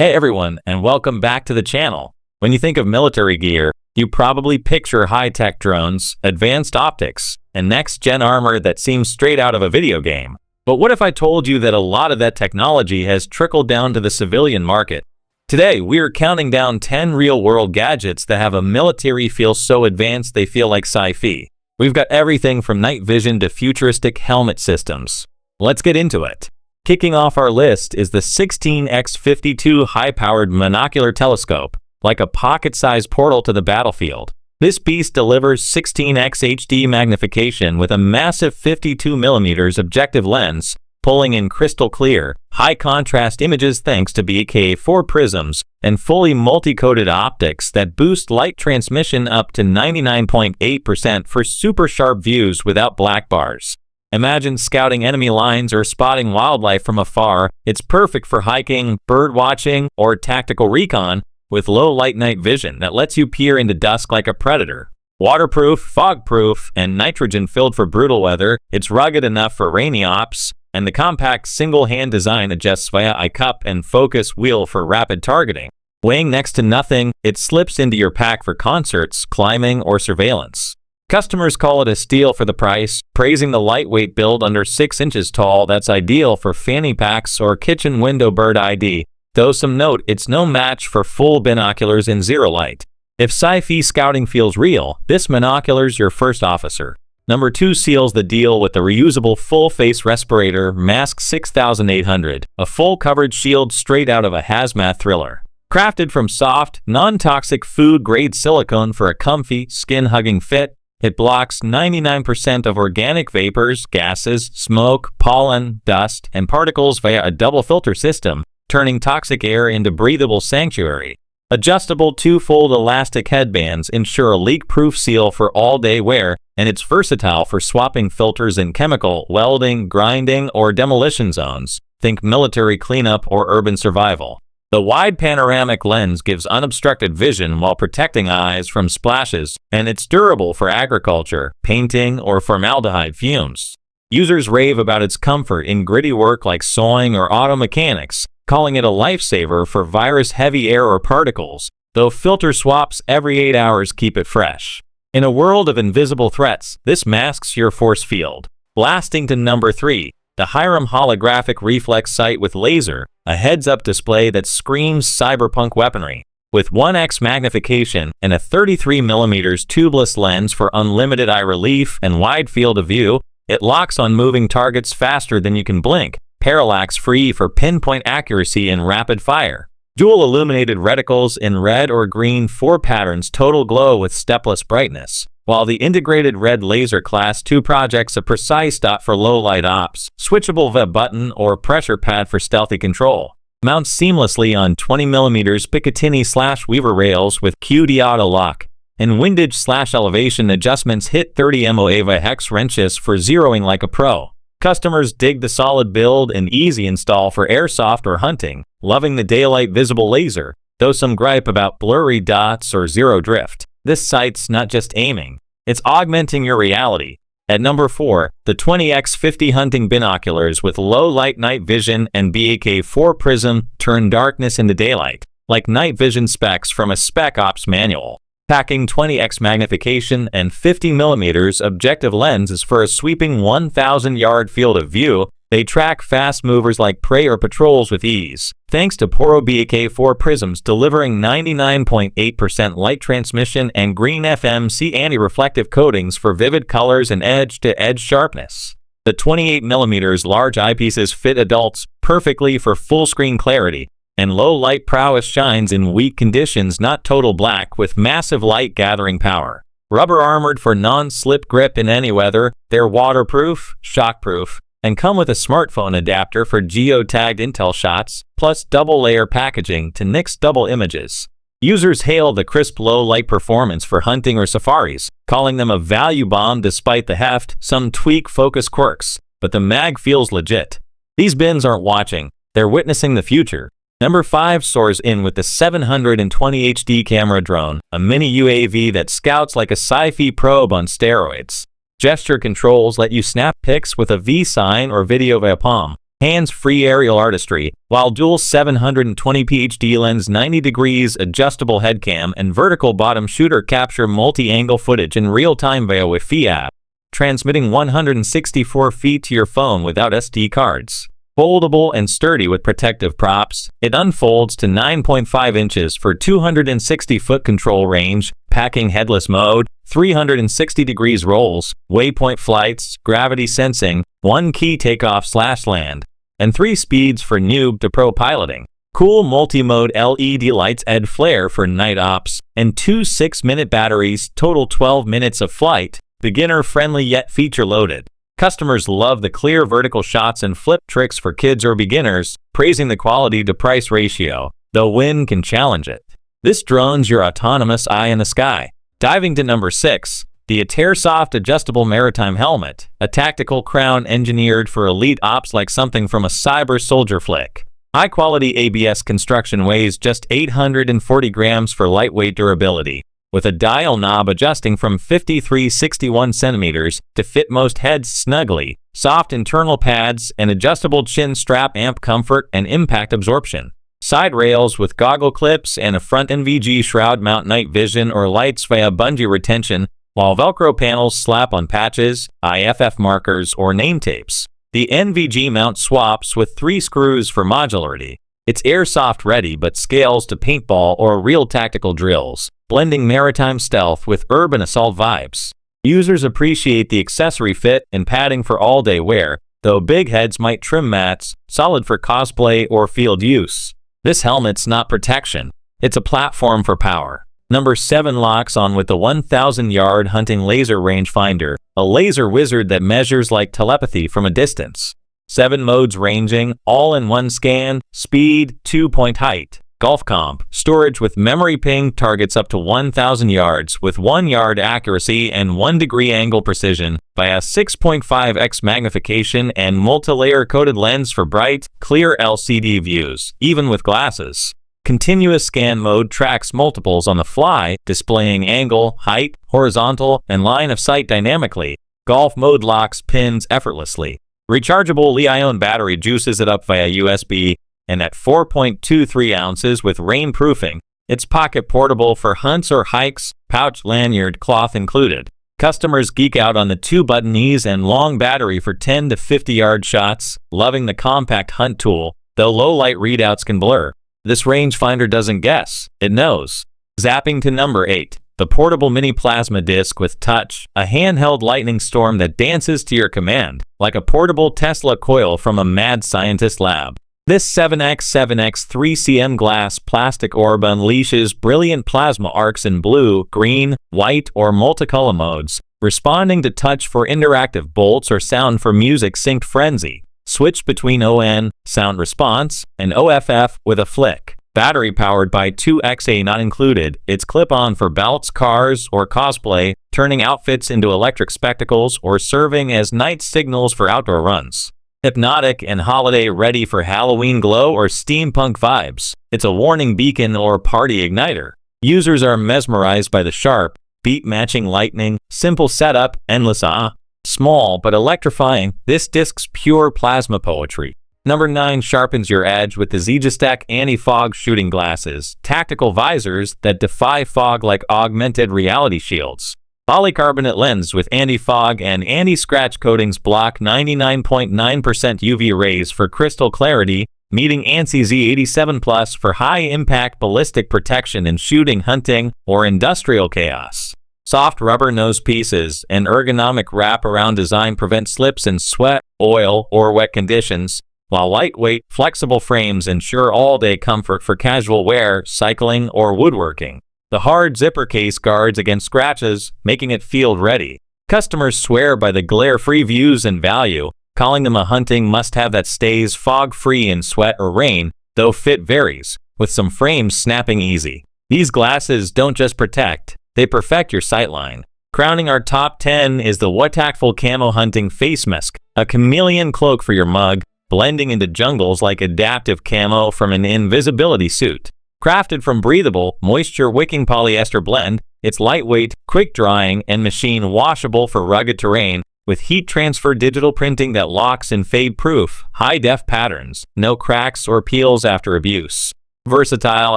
Hey everyone, and welcome back to the channel. When you think of military gear, you probably picture high-tech drones, advanced optics, and next-gen armor that seems straight out of a video game. But what if I told you that a lot of that technology has trickled down to the civilian market? Today, we are counting down 10 real-world gadgets that have a military feel so advanced they feel like sci-fi. We've got everything from night vision to futuristic helmet systems. Let's get into it. Kicking off our list is the 16x52 high-powered monocular telescope, like a pocket-sized portal to the battlefield. This beast delivers 16x HD magnification with a massive 52mm objective lens, pulling in crystal clear, high-contrast images thanks to BK4 prisms and fully multi-coated optics that boost light transmission up to 99.8% for super sharp views without black bars. Imagine scouting enemy lines or spotting wildlife from afar. It's perfect for hiking, bird watching, or tactical recon with low light night vision that lets you peer into dusk like a predator. Waterproof, fog-proof, and nitrogen-filled for brutal weather, it's rugged enough for rainy ops, and the compact single-hand design adjusts via a cup and focus wheel for rapid targeting. Weighing next to nothing, it slips into your pack for concerts, climbing, or surveillance. Customers call it a steal for the price, praising the lightweight build under 6 inches tall that's ideal for fanny packs or kitchen window bird ID, though some note it's no match for full binoculars in zero light. If sci-fi scouting feels real, this monocular's your first officer. Number 2 seals the deal with the reusable full-face respirator Mask 6800, a full-coverage shield straight out of a hazmat thriller. Crafted from soft, non-toxic food-grade silicone for a comfy, skin-hugging fit, it blocks 99% of organic vapors, gases, smoke, pollen, dust, and particles via a double filter system, turning toxic air into breathable sanctuary. Adjustable two-fold elastic headbands ensure a leak-proof seal for all-day wear, and it's versatile for swapping filters in chemical, welding, grinding, or demolition zones. Think military cleanup or urban survival. The wide panoramic lens gives unobstructed vision while protecting eyes from splashes, and it's durable for agriculture, painting, or formaldehyde fumes. Users rave about its comfort in gritty work like sawing or auto mechanics, calling it a lifesaver for virus-heavy air or particles, though filter swaps every 8 hours keep it fresh. In a world of invisible threats, this masks your force field. Blasting to number 3. The Hiram holographic reflex sight with laser, a heads-up display that screams cyberpunk weaponry. With 1x magnification and a 33mm tubeless lens for unlimited eye relief and wide field of view, it locks on moving targets faster than you can blink, parallax-free for pinpoint accuracy and rapid fire. Dual illuminated reticles in red or green 4 patterns total glow with stepless brightness, while the integrated red laser class 2 projects a precise dot for low light ops, switchable via button or pressure pad for stealthy control. Mounts seamlessly on 20mm Picatinny/Weaver rails with QD auto lock, and windage/elevation adjustments hit 30 MOA via hex wrenches for zeroing like a pro. Customers dig the solid build and easy install for airsoft or hunting, loving the daylight visible laser, though some gripe about blurry dots or zero drift. This sight's not just aiming, it's augmenting your reality. At number 4, the 20x50 hunting binoculars with low light night vision and BK4 prism turn darkness into daylight, like night vision specs from a Spec Ops manual. Packing 20x magnification and 50mm objective lenses for a sweeping 1,000-yard field of view, they track fast movers like prey or patrols with ease, thanks to Poro BK4 prisms delivering 99.8% light transmission and green FMC anti-reflective coatings for vivid colors and edge-to-edge sharpness. The 28mm large eyepieces fit adults perfectly for full-screen clarity, and low light prowess shines in weak conditions, not total black, with massive light gathering power. Rubber armored for non-slip grip in any weather, they're waterproof, shockproof, and come with a smartphone adapter for geo-tagged intel shots, plus double-layer packaging to nix double images. Users hail the crisp low-light performance for hunting or safaris, calling them a value bomb despite the heft, some tweak focus quirks, but the mag feels legit. These bins aren't watching, they're witnessing the future. Number 5 soars in with the 720 HD camera drone, a mini UAV that scouts like a sci-fi probe on steroids. Gesture controls let you snap pics with a V sign or video via palm, hands-free aerial artistry, while dual 720p HD lens, 90 degrees adjustable headcam, and vertical bottom shooter capture multi-angle footage in real-time via Wi-Fi app, transmitting 164 feet to your phone without SD cards. Foldable and sturdy with protective props, it unfolds to 9.5 inches for 260-foot control range, packing headless mode, 360 degrees rolls, waypoint flights, gravity sensing, 1 key takeoff/land, and 3 speeds for noob to pro piloting. Cool multi-mode LED lights add flare for night ops, and 2 6-minute batteries, total 12 minutes of flight, beginner-friendly yet feature-loaded. Customers love the clear vertical shots and flip tricks for kids or beginners, praising the quality-to-price ratio, though wind can challenge it. This drone's your autonomous eye in the sky. Diving to number 6, the Airsoft Adjustable Maritime Helmet, a tactical crown engineered for elite ops like something from a cyber soldier flick. High-quality ABS construction, weighs just 840 grams for lightweight durability, with a dial knob adjusting from 53-61 centimeters to fit most heads snugly, soft internal pads, and adjustable chin strap amp comfort and impact absorption. Side rails with goggle clips and a front NVG shroud mount night vision or lights via bungee retention, while Velcro panels slap on patches, IFF markers, or name tapes. The NVG mount swaps with 3 screws for modularity. It's airsoft ready but scales to paintball or real tactical drills, blending maritime stealth with urban assault vibes. Users appreciate the accessory fit and padding for all-day wear, though big heads might trim mats, solid for cosplay or field use. This helmet's not protection, it's a platform for power. Number 7 locks on with the 1,000-yard hunting laser rangefinder, a laser wizard that measures like telepathy from a distance. 7 modes ranging, all in one scan, speed, 2-point height, golf comp, storage with memory ping, targets up to 1,000 yards with 1 yard accuracy and 1 degree angle precision via 6.5x magnification and multi-layer coated lens for bright, clear LCD views, even with glasses. Continuous scan mode tracks multiples on the fly, displaying angle, height, horizontal, and line of sight dynamically. Golf mode locks pins effortlessly. Rechargeable Li-ion battery juices it up via USB, and at 4.23 ounces with rainproofing, it's pocket portable for hunts or hikes, pouch, lanyard, cloth included. Customers geek out on the 2-button ease and long battery for 10 to 50-yard shots, loving the compact hunt tool, though low light readouts can blur. This rangefinder doesn't guess, it knows. Zapping to number 8. The portable mini plasma disc with touch, a handheld lightning storm that dances to your command, like a portable Tesla coil from a mad scientist lab. This 7x7x 3cm glass plastic orb unleashes brilliant plasma arcs in blue, green, white, or multicolor modes, responding to touch for interactive bolts or sound for music synced frenzy. Switch between ON, sound response, and OFF with a flick. Battery powered by 2XA not included, it's clip-on for belts, cars, or cosplay, turning outfits into electric spectacles or serving as night signals for outdoor runs. Hypnotic and holiday ready for Halloween glow or steampunk vibes, it's a warning beacon or party igniter. Users are mesmerized by the sharp, beat-matching lightning, simple setup, endless awe. Small but electrifying, this disc's pure plasma poetry. Number 9 sharpens your edge with the Xaegistac anti-fog shooting glasses, tactical visors that defy fog like augmented reality shields. Polycarbonate lens with anti-fog and anti-scratch coatings block 99.9% UV rays for crystal clarity, meeting ANSI Z87 Plus for high-impact ballistic protection in shooting, hunting, or industrial chaos. Soft rubber nose pieces and ergonomic wraparound design prevent slips in sweat, oil, or wet conditions, while lightweight, flexible frames ensure all-day comfort for casual wear, cycling, or woodworking. The hard zipper case guards against scratches, making it field-ready. Customers swear by the glare-free views and value, calling them a hunting must-have that stays fog-free in sweat or rain, though fit varies, with some frames snapping easy. These glasses don't just protect, they perfect your sightline. Crowning our top 10 is the Tactful Camo Hunting Face Mask, a chameleon cloak for your mug, blending into jungles like adaptive camo from an invisibility suit. Crafted from breathable, moisture-wicking polyester blend, it's lightweight, quick-drying, and machine-washable for rugged terrain, with heat transfer digital printing that locks in fade-proof, high-def patterns, no cracks or peels after abuse. Versatile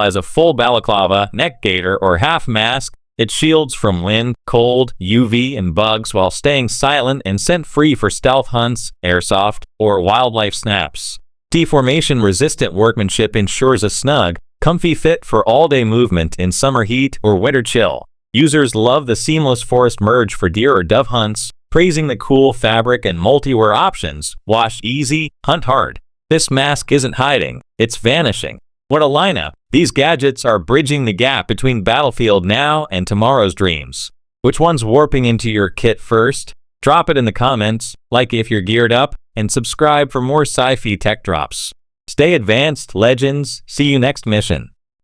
as a full balaclava, neck gaiter, or half mask, it shields from wind, cold, UV, and bugs while staying silent and scent-free for stealth hunts, airsoft, or wildlife snaps. Deformation-resistant workmanship ensures a snug, comfy fit for all-day movement in summer heat or winter chill. Users love the seamless forest merge for deer or dove hunts, praising the cool fabric and multi-wear options. Wash easy, hunt hard. This mask isn't hiding, it's vanishing. What a lineup! These gadgets are bridging the gap between battlefield now and tomorrow's dreams. Which one's warping into your kit first? Drop it in the comments, like if you're geared up, and subscribe for more sci-fi tech drops. Stay advanced, legends. See you next mission.